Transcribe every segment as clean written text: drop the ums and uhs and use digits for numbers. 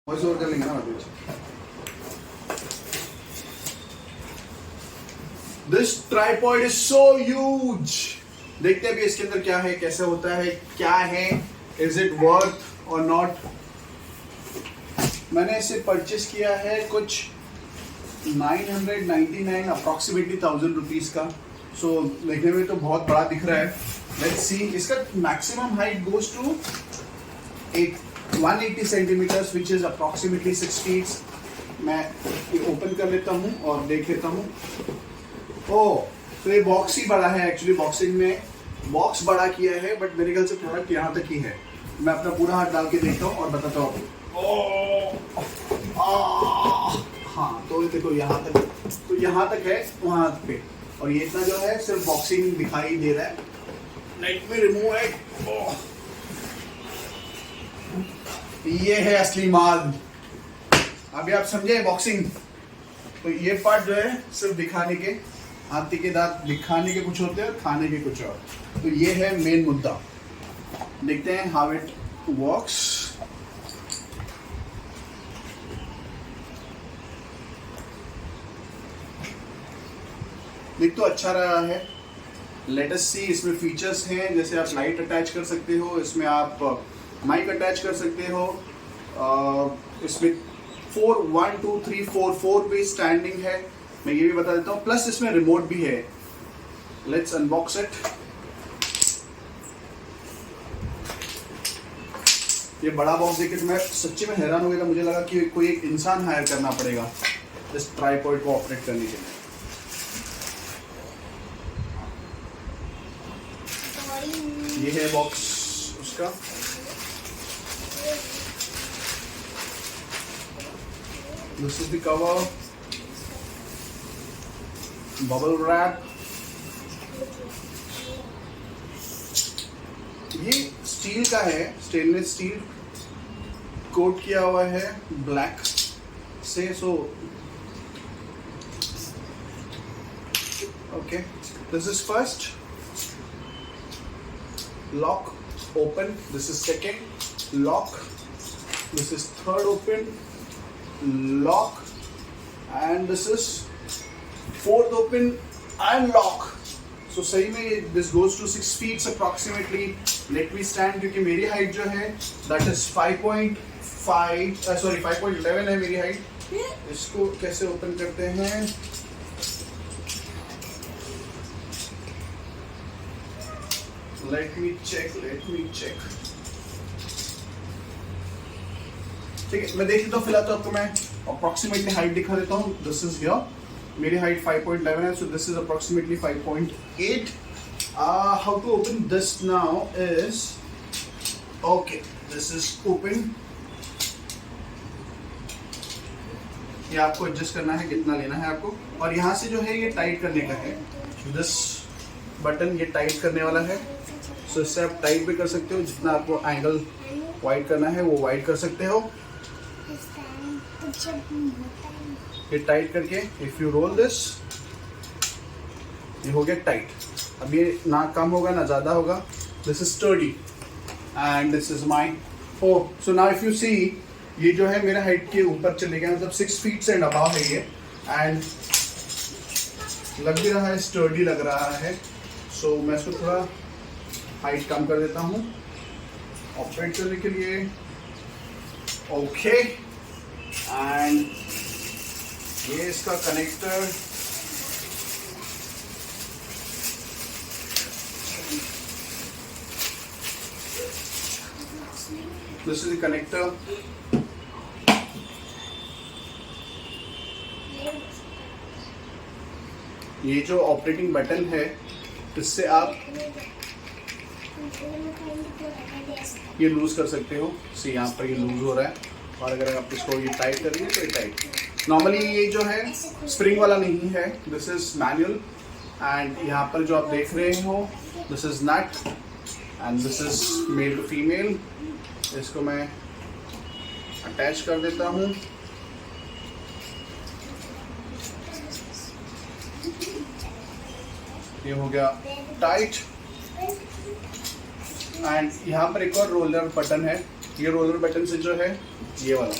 Voice over कर लेंगे ना बाद में। This tripod is so huge. देखते हैं अभी इसके अंदर क्या है, कैसे होता है, क्या है, इज इट वर्थ और नॉट। मैंने इसे परचेस किया है कुछ 999 अप्रॉक्सीमेटली 1000 रुपीज का। सो देखने में तो बहुत बड़ा दिख रहा है। लेट्स सी, इसका maximum height goes to 180 centimetres which is approximately 6 feet. मैं ये ओपन कर लेता हूँ और देख लेता हूँ। ओह, तो ये बॉक्स ही बड़ा है। एक्चुअली बॉक्सिंग में बॉक्स बड़ा किया है, बट मेरे ख्याल से प्रोडक्ट यहाँ तक ही है। मैं अपना पूरा हाथ डाल के देखता हूँ और बताता हूँ आपको। हाँ, तो ये देखो यहाँ तक, तो यहाँ तक है वहाँ पे, और ये इतना जो है सिर्फ बॉक्सिंग दिखाई दे रहा है। Let me remove it. ये है असली माल। अभी आप समझे बॉक्सिंग। तो ये पार्ट जो है सिर्फ दिखाने के, हाथी के दांत दिखाने के कुछ होते हैं और खाने के कुछ और। तो ये है मेन मुद्दा। देखते हैं हाउ इट वर्क्स। दिख तो अच्छा रहा है। लेट अस सी, इसमें फीचर्स हैं जैसे आप लाइट अटैच कर सकते हो, इसमें आप माइक अटैच कर सकते हो, इसमें 4 भी स्टैंडिंग है। मैं ये भी बता देता हूँ, प्लस इसमें रिमोट भी है। Let's unbox it. ये बड़ा बॉक्स देख के मैं सच्ची में हैरान हो गया था। मुझे लगा कि कोई एक इंसान हायर करना पड़ेगा इस ट्राइपॉड को ऑपरेट करने के लिए। ये है बॉक्स उसका। This is the cover, bubble wrap। ये स्टील का है, स्टेनलेस स्टील कोट किया हुआ है ब्लैक से। So okay, this is first lock, open. This is second, lock. This is third, open, lock. And this is fourth, open and lock. So सही में this goes to 6 feet approximately. Let me stand, क्योंकि मेरी height जो है that is 5.11 है मेरी height. इसको कैसे ओपन करते हैं? Let me check. ठीक है, मैं देख लेता हूँ। फिलहाल तो आपको मैं अप्रोक्सीमेटली हाइट दिखा देता हूँ। दिस इज हियर, मेरी हाइट 5.11 है, so this is approximately 5.8। How to open this now is, okay, this is open. ये आपको एडजस्ट करना है कितना लेना है आपको, और यहाँ से जो है ये टाइट करने का है। दिस बटन ये टाइट करने वाला है। सो इससे आप टाइट भी कर सकते हो, जितना आपको एंगल वाइड करना है वो वाइड कर सकते हो। ये टाइट करके इफ यू रोल दिस, ये हो गया टाइट। अब ये ना कम होगा ना ज़्यादा होगा। This is sturdy and this is my four. So now if you see, ये जो है मेरा हाइट के ऊपर चले गया, मतलब 6 फीट एंड अबाव है ये। एंड लग भी रहा है, स्टर्डी लग रहा है। सो मैं इसको थोड़ा हाइट कम कर देता हूँ ऑपरेट करने के लिए। ओके, एंड ये इसका connector, this is the connector. ये जो ऑपरेटिंग बटन है, इससे आप ये लूज कर सकते हो। सी यहाँ पर ये लूज हो रहा है, और अगर आप इसको ये टाइट करेंगे तो ये टाइट। नॉर्मली ये जो है स्प्रिंग वाला नहीं है, दिस इज मैनुअल। एंड यहाँ पर जो आप देख रहे हो, this is nut and this is male to female. इसको मैं अटैच कर देता हूँ। ये हो गया टाइट। एंड यहाँ पर एक और रोलर बटन है। ये रोलर बटन से जो है ये वाला,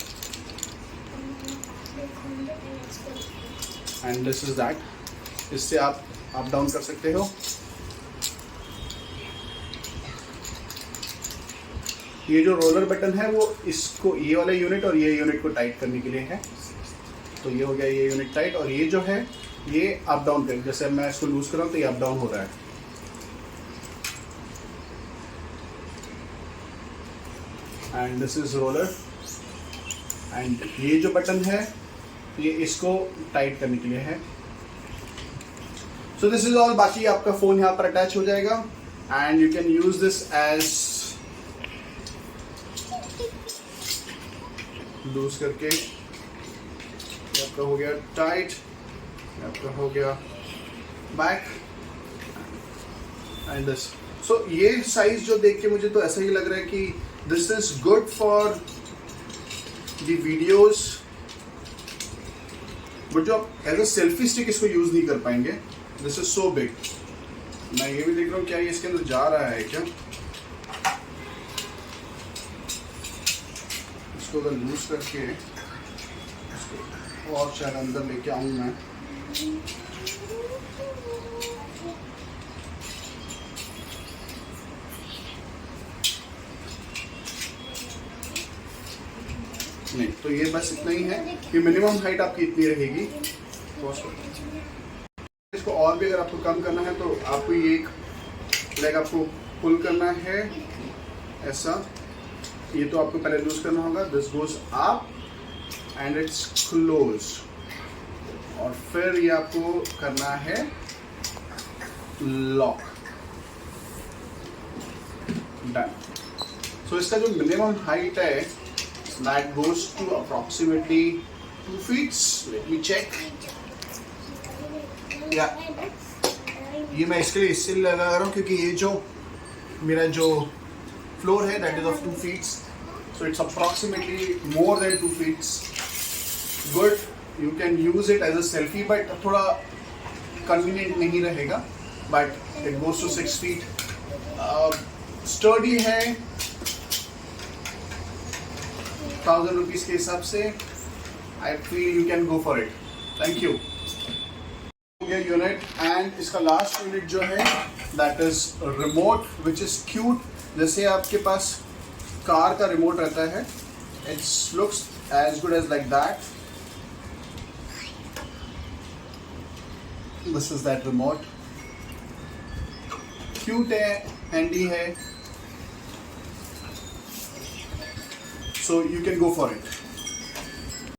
एंड दिस इज दैट, इससे आप अप डाउन कर सकते हो। ये जो रोलर बटन है वो इसको, ये वाला यूनिट और ये यूनिट को टाइट करने के लिए है। तो ये हो गया ये यूनिट टाइट, और ये जो है ये अप डाउन कर, जैसे मैं इसको लूज कर रहा हूँ तो ये अप डाउन हो रहा है। And this is roller, and ये जो बटन है ये इसको टाइट करने के लिए है। So this is all. बाकी आपका फोन यहाँ पर अटैच हो जाएगा and you can use this as, loose करके आपका हो गया टाइट, आपका हो गया बैक एंड दिस। सो ये साइज जो देख के मुझे तो ऐसा ही लग रहा है कि this is good for the videos, but जो आप एज अ सेल्फी स्टिक इसको यूज नहीं कर पाएंगे। This is so big. मैं ये भी देख रहा हूँ क्या ये इसके अंदर जा रहा है क्या। इसको अगर लूज करके इसको और शायद अंदर लेके आऊँ मैं। नहीं तो ये बस इतना ही है कि मिनिमम हाइट आपकी इतनी रहेगी। इसको और भी अगर आपको कम करना है तो आपको ये एक लेग आपको पुल करना है ऐसा। ये तो आपको पहले लूज करना होगा। This goes up and it's close, और फिर ये आपको करना है लॉक। डन। सो इसका जो मिनिमम हाइट है that goes to approximately 2 feet. Let me check. Yeah. ये मैं इसके लिए इससे लगा रहा हूँ क्योंकि ये जो मेरा जो फ्लोर है that is of 2 feet. So it's approximately more than 2 feet. Good. You can use it as a selfie, but थोड़ा convenient नहीं रहेगा. But it goes to 6 feet. Sturdy है 1000 रुपीज के हिसाब से। I feel you can go for it. Thank you. ये unit and इसका last unit जो है that is remote which is cute. जैसे आपके पास कार का रिमोट रहता है, it's looks as good as like that. This is that remote. Cute है, हैंडी है, so you can go for it.